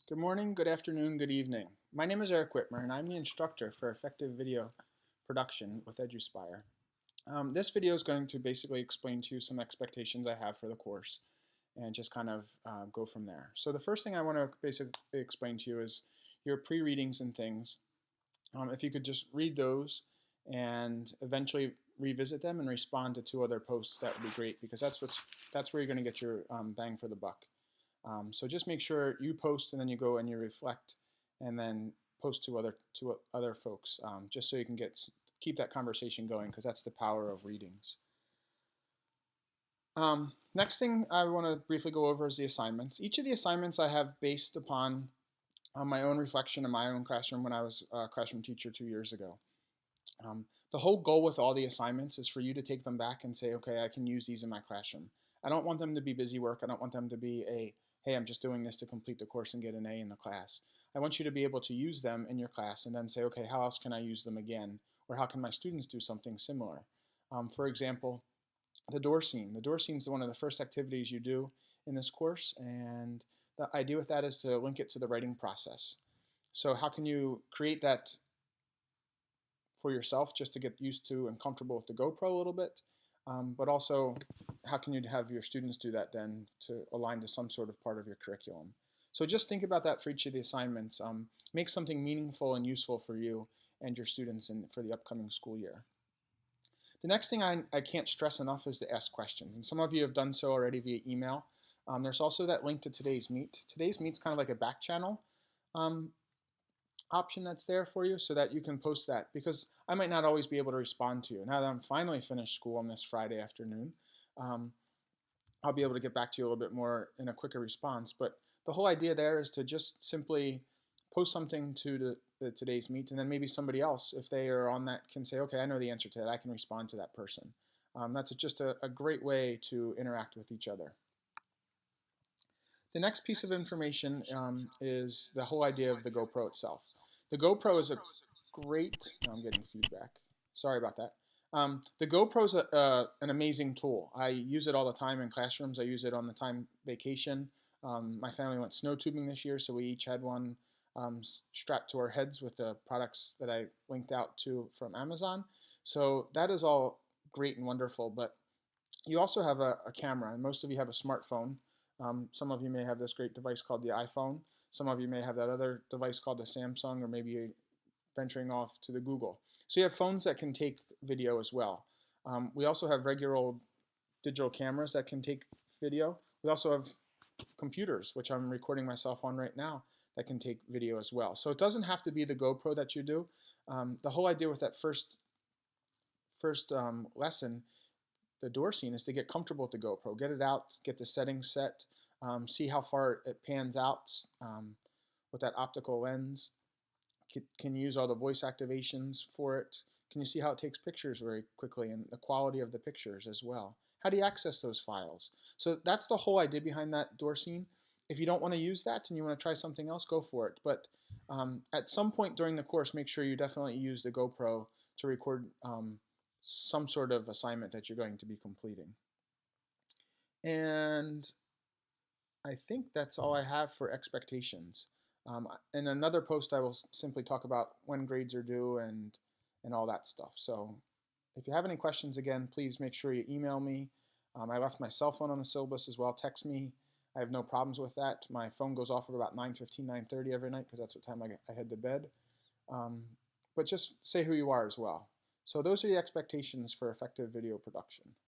Good morning, good afternoon, good evening. My name is Eric Whitmer and I'm the instructor for Effective Video Production with EduSpire. This video is going to basically explain to you some expectations I have for the course and just kind of go from there. So the first thing I want to basically explain to you is your pre-readings and things. If you could just read those and eventually revisit them and respond to 2 other posts, that would be great, because that's where you're going to get your bang for the buck. So just make sure you post and then you go and you reflect and then post to other folks, just so you can keep that conversation going, because that's the power of readings. Next thing I want to briefly go over is the assignments. Each of the assignments I have based upon my own reflection in my own classroom when I was a classroom teacher 2 years ago. The whole goal with all the assignments is for you to take them back and say, okay, I can use these in my classroom. I don't want them to be busy work. I don't want them to be hey, I'm just doing this to complete the course and get an A in the class. I want you to be able to use them in your class and then say, okay, how else can I use them again? Or how can my students do something similar? For example, the door scene. The door scene is one of the first activities you do in this course, and the idea with that is to link it to the writing process. So how can you create that for yourself just to get used to and comfortable with the GoPro a little bit? But also, how can you have your students do that then to align to some sort of part of your curriculum? So just think about that for each of the assignments. Make something meaningful and useful for you and your students for the upcoming school year. The next thing I can't stress enough is to ask questions. And some of you have done so already via email. There's also that link to Today's Meet. Today's Meet's kind of like a back channel option that's there for you, so that you can post that, because I might not always be able to respond to you. Now that I'm finally finished school on this Friday afternoon, I'll be able to get back to you a little bit more in a quicker response. But the whole idea there is to just simply post something to the Today's Meet, and then maybe somebody else, if they are on that, can say, okay, I know the answer to that. I can respond to that person. That's just a great way to interact with each other. The next piece of information is the whole idea of the GoPro itself. The GoPro is a great, no, I'm getting feedback. Sorry about that. The GoPro is an amazing tool. I use it all the time in classrooms. I use it on the time vacation. My family went snow tubing this year, so we each had one strapped to our heads with the products that I linked out to from Amazon. So that is all great and wonderful, but you also have a camera, and most of you have a smartphone. Some of you may have this great device called the iPhone. Some of you may have that other device called the Samsung, or maybe venturing off to the Google. So you have phones that can take video as well. We also have regular old digital cameras that can take video. We also have computers, which I'm recording myself on right now, that can take video as well. So it doesn't have to be the GoPro that you do. The whole idea with that first lesson, the door scene, is to get comfortable with the GoPro, get it out, get the settings set, see how far it pans out with that optical lens. Can you use all the voice activations for it? Can you see how it takes pictures very quickly and the quality of the pictures as well? How do you access those files? So that's the whole idea behind that door scene. If you don't want to use that and you want to try something else, go for it. But at some point during the course, make sure you definitely use the GoPro to record some sort of assignment that you're going to be completing. And I think that's all I have for expectations. In another post, I will simply talk about when grades are due and all that stuff. So if you have any questions, again, please make sure you email me. I left my cell phone on the syllabus as well. Text me. I have no problems with that. My phone goes off at about 9:15, 9:30 every night, because that's what time I head to bed. But just say who you are as well. So those are the expectations for effective video production.